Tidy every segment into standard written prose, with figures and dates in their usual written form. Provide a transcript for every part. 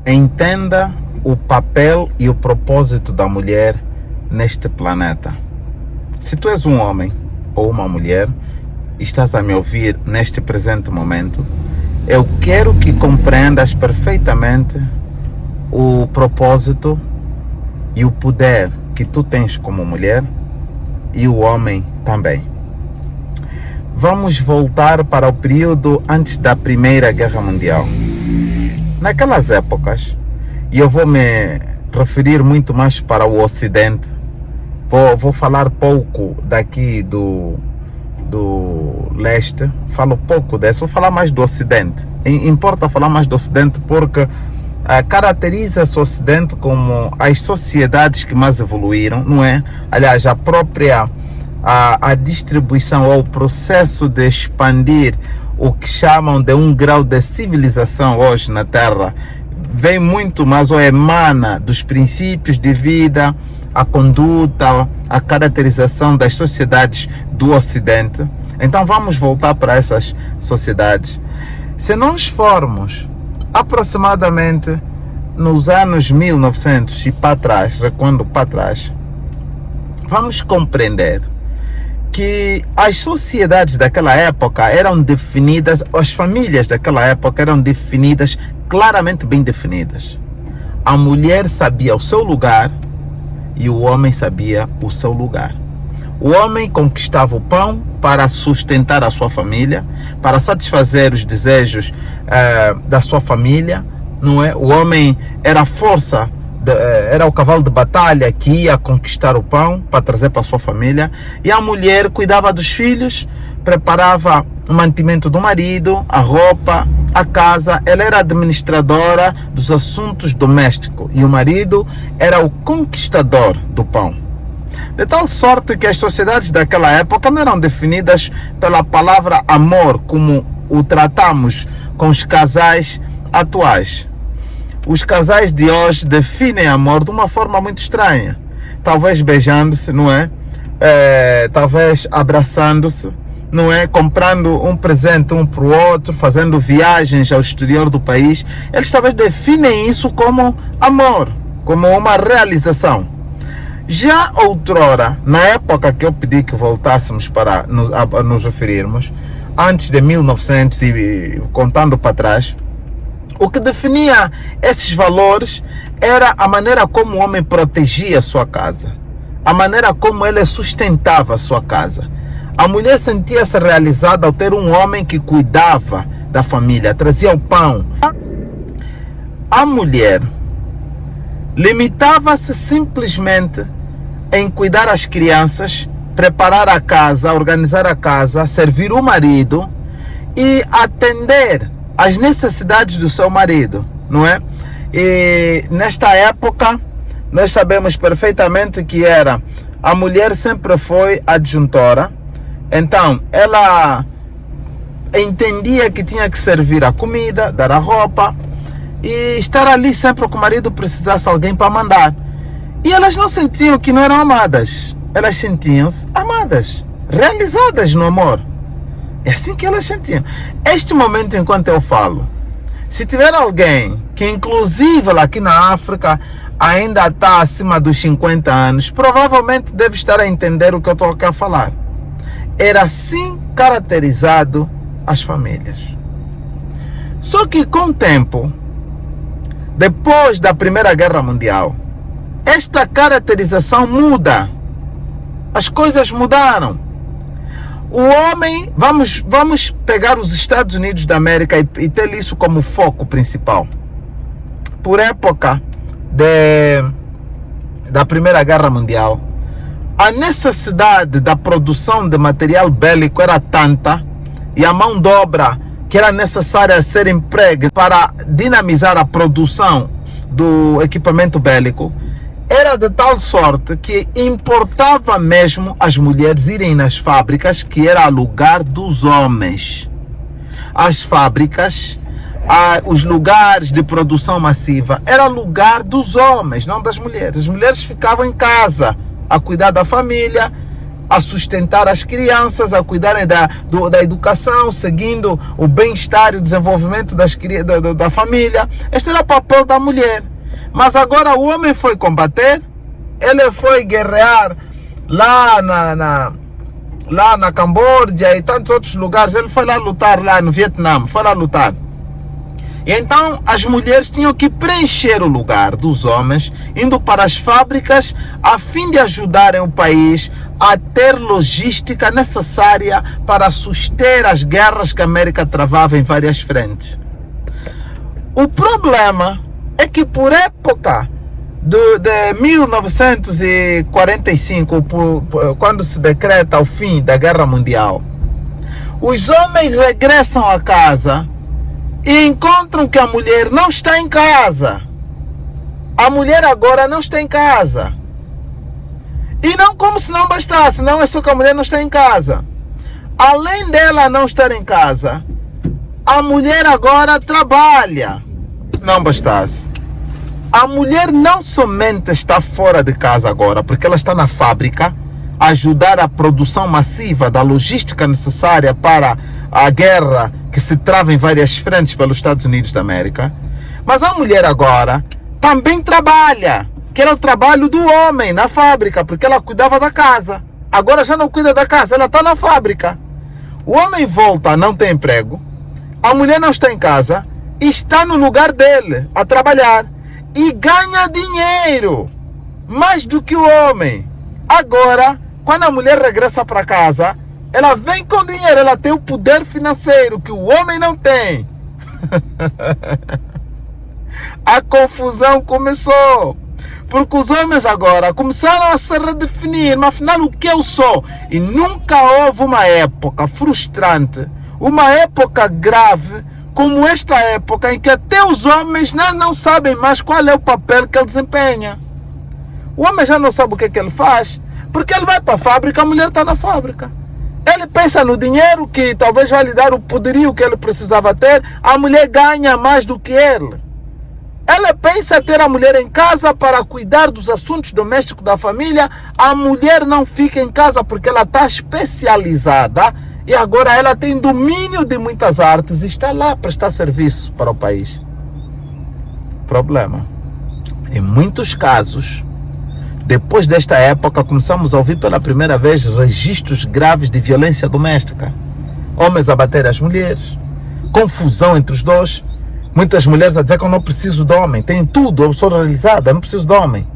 Entenda o papel e o propósito da mulher neste planeta. Se tu és um homem ou uma mulher e estás a me ouvir neste presente momento, eu quero que compreendas perfeitamente o propósito e o poder que tu tens como mulher e o homem também. Vamos voltar para o período antes da Primeira Guerra Mundial. Naquelas épocas, e eu vou me referir muito mais para o Ocidente, vou falar pouco daqui do leste, falo pouco dessa, vou falar mais do Ocidente. Importa falar mais do Ocidente porque caracteriza-se o Ocidente como as sociedades que mais evoluíram, não é? Aliás, a própria a distribuição ou o processo de expandir o que chamam de um grau de civilização hoje na Terra vem muito mais ou emana dos princípios de vida, a conduta, a caracterização das sociedades do Ocidente. Então vamos voltar para essas sociedades. Se nós formos aproximadamente nos anos 1900 e para trás, recuando para trás, vamos compreender que as sociedades daquela época eram definidas, as famílias daquela época eram definidas, claramente bem definidas. A mulher sabia o seu lugar e o homem sabia o seu lugar. O homem conquistava o pão para sustentar a sua família, para satisfazer os desejos da sua família, não é? O homem era a força, era o cavalo de batalha que ia conquistar o pão para trazer para a sua família, e a mulher cuidava dos filhos, preparava o mantimento do marido, a roupa, a casa. Ela era administradora dos assuntos domésticos e o marido era o conquistador do pão. De tal sorte que as sociedades daquela época não eram definidas pela palavra amor como o tratamos com os casais atuais. Os casais de hoje definem amor de uma forma muito estranha. Talvez beijando-se, não é? Talvez abraçando-se, não é? Comprando um presente um para o outro, fazendo viagens ao exterior do país. Eles talvez definem isso como amor, como uma realização. Já outrora, na época que eu pedi que voltássemos para nos referirmos, antes de 1900 e contando para trás, o que definia esses valores era a maneira como o homem protegia a sua casa, a maneira como ele sustentava a sua casa. A mulher sentia-se realizada ao ter um homem que cuidava da família, trazia o pão. A mulher limitava-se simplesmente em cuidar as crianças, preparar a casa, organizar a casa, servir o marido e atender as necessidades do seu marido, não é? E nesta época nós sabemos perfeitamente que a mulher sempre foi adjuntora. Então ela entendia que tinha que servir a comida, dar a roupa e estar ali sempre que o marido precisasse alguém para mandar. E elas não sentiam que não eram amadas, elas sentiam-se amadas, realizadas no amor. É assim que elas sentiam. Este momento, enquanto eu falo, se tiver alguém que inclusive lá aqui na África ainda está acima dos 50 anos, provavelmente deve estar a entender o que eu estou aqui a falar. Era assim caracterizado as famílias. Só que com o tempo, depois da Primeira Guerra Mundial, esta caracterização muda. As coisas mudaram. O homem, vamos pegar os Estados Unidos da América e ter isso como foco principal. Por época da Primeira Guerra Mundial, a necessidade da produção de material bélico era tanta e a mão de obra que era necessária a ser emprega para dinamizar a produção do equipamento bélico era de tal sorte que importava mesmo as mulheres irem nas fábricas, que era lugar dos homens. As fábricas, os lugares de produção massiva, era lugar dos homens, não das mulheres. As mulheres ficavam em casa a cuidar da família a sustentar as crianças, a cuidarem da educação, seguindo o bem-estar e o desenvolvimento da família. Este era o papel da mulher. Mas agora o homem foi combater, ele foi guerrear lá na Camboja e tantos outros lugares. Ele foi lá lutar lá no Vietnã, foi lá lutar. E então as mulheres tinham que preencher o lugar dos homens, indo para as fábricas, a fim de ajudarem o país a ter logística necessária para suster as guerras que a América travava em várias frentes. O problema é que por época de 1945, quando se decreta o fim da Guerra Mundial, os homens regressam a casa e encontram que a mulher não está em casa. A mulher agora não está em casa. E não como se não bastasse, não é só que a mulher não está em casa. Além dela não estar em casa, a mulher agora trabalha. Não bastasse. A mulher não somente está fora de casa agora, porque ela está na fábrica, a ajudar a produção massiva da logística necessária para a guerra que se trava em várias frentes pelos Estados Unidos da América. Mas a mulher agora também trabalha, que era o trabalho do homem na fábrica, porque ela cuidava da casa. Agora já não cuida da casa, ela está na fábrica. O homem volta, não tem emprego, a mulher não está em casa, está no lugar dele a trabalhar e ganha dinheiro mais do que o homem. Agora, quando a mulher regressa para casa, ela vem com dinheiro, ela tem o poder financeiro que o homem não tem. A confusão começou, porque os homens agora começaram a se redefinir, mas afinal o que eu sou? E nunca houve uma época frustrante, uma época grave, como esta época em que até os homens não sabem mais qual é o papel que ele desempenha. O homem já não sabe o que é que ele faz, porque ele vai para a fábrica, a mulher está na fábrica. Ele pensa no dinheiro que talvez vai lhe dar o poderio que ele precisava ter, a mulher ganha mais do que ele. Ela pensa ter a mulher em casa para cuidar dos assuntos domésticos da família, a mulher não fica em casa porque ela está especializada e agora ela tem domínio de muitas artes e está lá a prestar serviço para o país. Problema. Em muitos casos, depois desta época, começamos a ouvir pela primeira vez registros graves de violência doméstica. Homens a bater as mulheres, confusão entre os dois. Muitas mulheres a dizer que eu não preciso de homem, tenho tudo, eu sou realizada, não preciso de homem.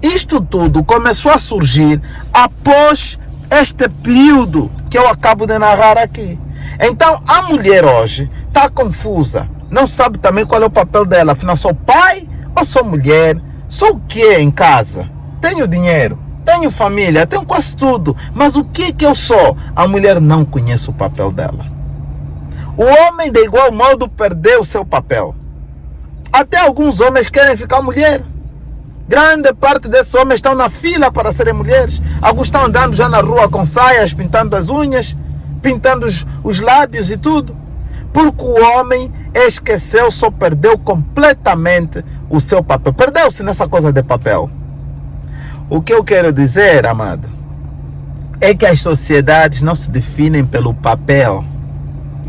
Isto tudo começou a surgir após este período que eu acabo de narrar aqui. Então a mulher hoje está confusa, não sabe também qual é o papel dela. Afinal, sou pai ou sou mulher? Sou o que em casa? Tenho dinheiro, tenho família, tenho quase tudo, mas o que eu sou? A mulher não conhece o papel dela. O homem, de igual modo, perdeu o seu papel. Até alguns homens querem ficar mulher. Grande parte desses homens estão na fila para serem mulheres. Alguns estão andando já na rua com saias, pintando as unhas, pintando os lábios e tudo. Porque o homem esqueceu, só perdeu completamente o seu papel. Perdeu-se nessa coisa de papel. O que eu quero dizer, amado, é que as sociedades não se definem pelo papel.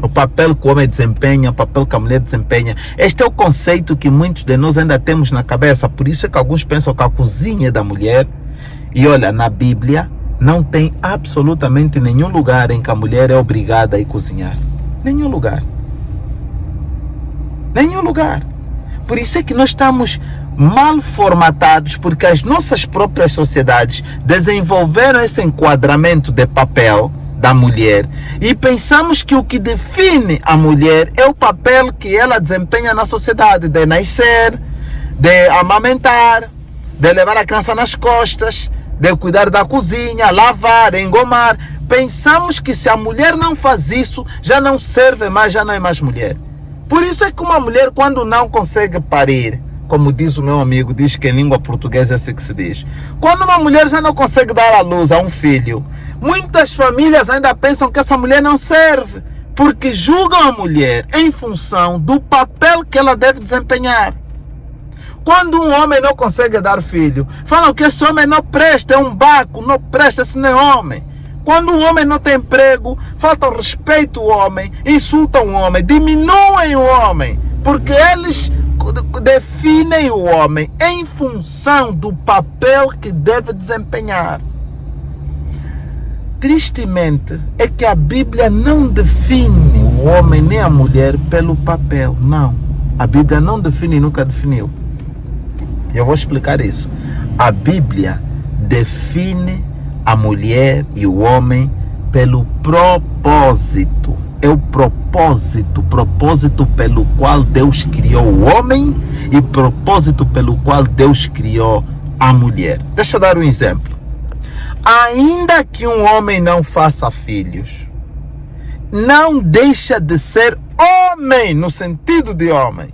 O papel que o homem desempenha, o papel que a mulher desempenha. Este é o conceito que muitos de nós ainda temos na cabeça. Por isso é que alguns pensam que a cozinha é da mulher. E olha, na Bíblia não tem absolutamente nenhum lugar em que a mulher é obrigada a ir cozinhar. Nenhum lugar. Nenhum lugar. Por isso é que nós estamos mal formatados, porque as nossas próprias sociedades desenvolveram esse enquadramento de papel da mulher e pensamos que o que define a mulher é o papel que ela desempenha na sociedade, de nascer, de amamentar, de levar a criança nas costas, de cuidar da cozinha, lavar, engomar. Pensamos que se a mulher não faz isso, já não serve mais, já não é mais mulher. Por isso é que uma mulher, quando não consegue parir, como diz o meu amigo, diz que em língua portuguesa é assim que se diz. Quando uma mulher já não consegue dar à luz a um filho, muitas famílias ainda pensam que essa mulher não serve, porque julgam a mulher em função do papel que ela deve desempenhar. Quando um homem não consegue dar filho, falam que esse homem não presta, é um baco, não presta, esse não é homem. Quando um homem não tem emprego, falta respeito ao homem, insultam o homem, diminuem o homem, porque eles definem o homem em função do papel que deve desempenhar. Tristemente, é que a Bíblia não define o homem nem a mulher pelo papel. Não. A Bíblia não define e nunca definiu. Eu vou explicar isso. A Bíblia define a mulher e o homem pelo propósito. É o propósito pelo qual Deus criou o homem e propósito pelo qual Deus criou a mulher. Deixa eu dar um exemplo. Ainda que um homem não faça filhos, não deixa de ser homem no sentido de homem.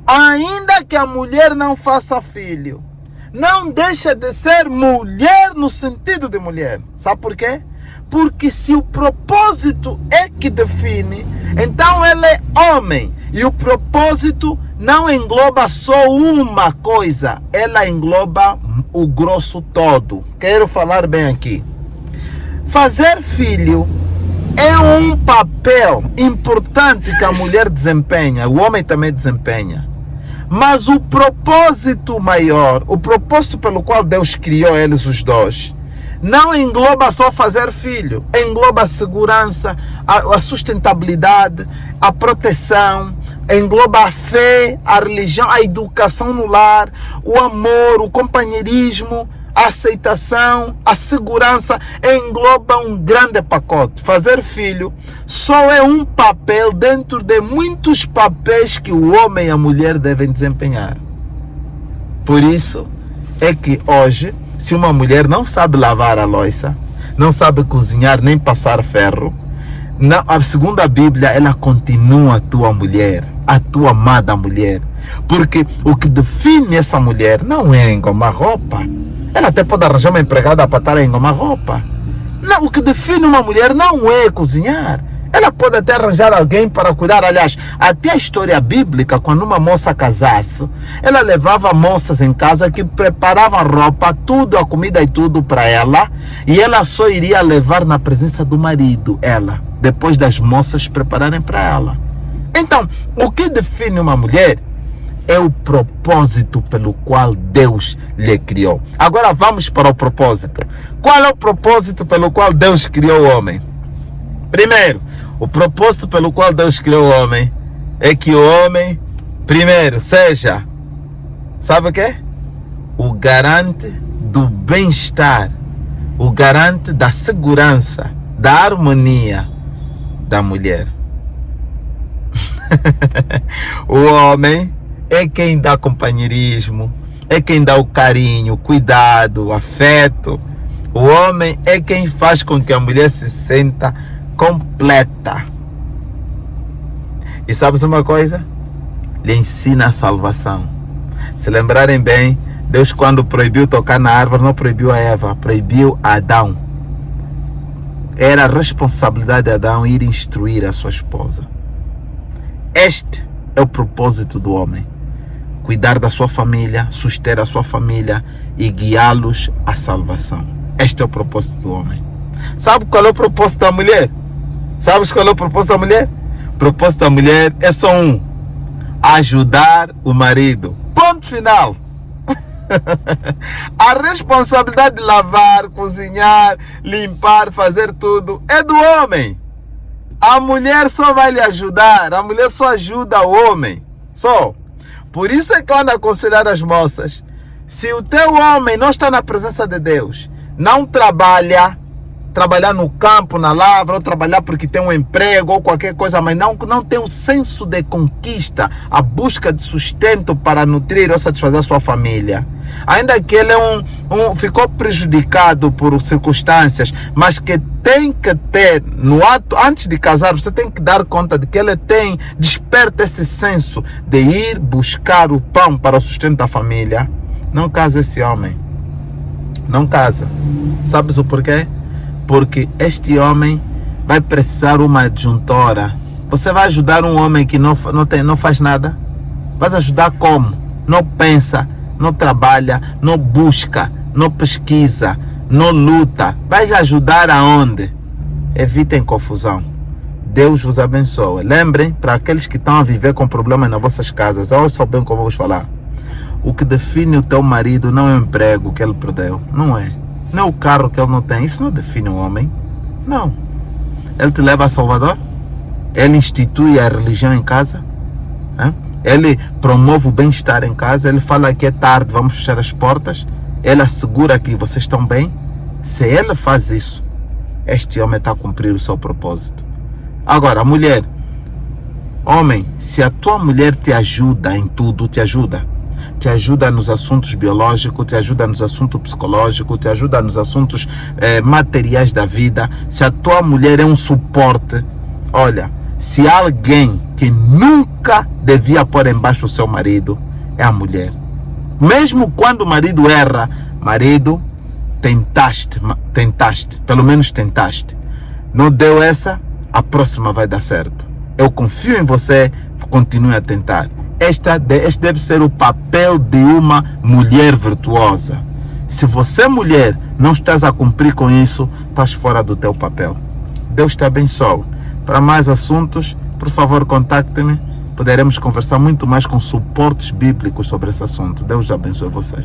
Ainda que a mulher não faça filho, não deixa de ser mulher no sentido de mulher. Sabe por quê? Porque se o propósito é que define, então ele é homem. E o propósito não engloba só uma coisa, ela engloba o grosso todo. Quero falar bem aqui. Fazer filho é um papel importante que a mulher desempenha, o homem também desempenha. Mas o propósito maior, o propósito pelo qual Deus criou eles os dois, não engloba só fazer filho, engloba a segurança, a sustentabilidade, a proteção, engloba a fé, a religião, a educação no lar, o amor, o companheirismo, a aceitação, a segurança, engloba um grande pacote. Fazer filho só é um papel dentro de muitos papéis que o homem e a mulher devem desempenhar. Por isso é que hoje, se uma mulher não sabe lavar a louça, não sabe cozinhar nem passar ferro, segundo a Bíblia, ela continua a tua mulher, a tua amada mulher. Porque o que define essa mulher não é engomar roupa. Ela até pode arranjar uma empregada para estar a engomar roupa. Não, o que define uma mulher não é cozinhar. Ela pode até arranjar alguém para cuidar. Aliás, até a história bíblica, quando uma moça casasse, ela levava moças em casa que preparavam roupa, tudo, a comida e tudo para ela, e ela só iria levar na presença do marido, ela, depois das moças prepararem para ela. Então, o que define uma mulher é o propósito pelo qual Deus lhe criou. Agora vamos para o propósito. Qual é o propósito pelo qual Deus criou o homem? Primeiro, o propósito pelo qual Deus criou o homem é que o homem, primeiro, seja, sabe o quê? O garante do bem-estar, o garante da segurança, da harmonia da mulher. O homem é quem dá companheirismo, é quem dá o carinho, o cuidado, o afeto. O homem é quem faz com que a mulher se sinta completa. E sabes uma coisa? Lhe ensina a salvação. Se lembrarem bem, Deus, quando proibiu tocar na árvore, não proibiu a Eva, proibiu a Adão. Era a responsabilidade de Adão ir instruir a sua esposa. Este é o propósito do homem: cuidar da sua família, suster a sua família e guiá-los à salvação. Este é o propósito do homem. Sabe qual é o propósito da mulher? Sabes qual é o propósito da mulher? O propósito da mulher é só um: ajudar o marido. Ponto final. A responsabilidade de lavar, cozinhar, limpar, fazer tudo é do homem. A mulher só vai lhe ajudar. A mulher só ajuda o homem. Só. Por isso é que eu ando a aconselhar as moças: se o teu homem não está na presença de Deus, não trabalhar no campo, na lavra, ou trabalhar porque tem um emprego ou qualquer coisa, mas não tem um senso de conquista, a busca de sustento para nutrir ou satisfazer a sua família, ainda que ele ficou prejudicado por circunstâncias, mas que tem que ter, no ato, antes de casar, você tem que dar conta de que ele desperta esse senso de ir buscar o pão para o sustento da família. Não casa esse homem. Não casa. Sabes o porquê? Porque este homem vai precisar uma adjuntora. Você vai ajudar um homem que não faz nada? Vai ajudar como? Não pensa, não trabalha, não busca, não pesquisa, não luta. Vai ajudar aonde? Evitem confusão. Deus vos abençoe. Lembrem, para aqueles que estão a viver com problemas nas vossas casas, ouçam bem o que eu vou vos falar. O que define o teu marido não é o emprego que ele perdeu. Não é. Não é o carro que ele não tem. Isso não define o homem. Não. Ele te leva a Salvador? Ele institui a religião em casa? Ele promove o bem-estar em casa? Ele fala que é tarde, vamos fechar as portas? Ele assegura que vocês estão bem? Se ele faz isso, este homem está a cumprir o seu propósito. Agora, mulher, homem, se a tua mulher te ajuda em tudo, te ajuda nos assuntos biológicos, te ajuda nos assuntos psicológicos, te ajuda nos assuntos materiais da vida, se a tua mulher é um suporte, olha, se alguém que nunca devia pôr embaixo o seu marido, é a mulher. Mesmo quando o marido erra, marido, tentaste, pelo menos tentaste. Não deu essa, a próxima vai dar certo. Eu confio em você, continue a tentar. Este deve ser o papel de uma mulher virtuosa. Se você, mulher, não estás a cumprir com isso, estás fora do teu papel. Deus te abençoe. Para mais assuntos, por favor, contacte-me. Poderemos conversar muito mais com suportes bíblicos sobre esse assunto. Deus abençoe vocês.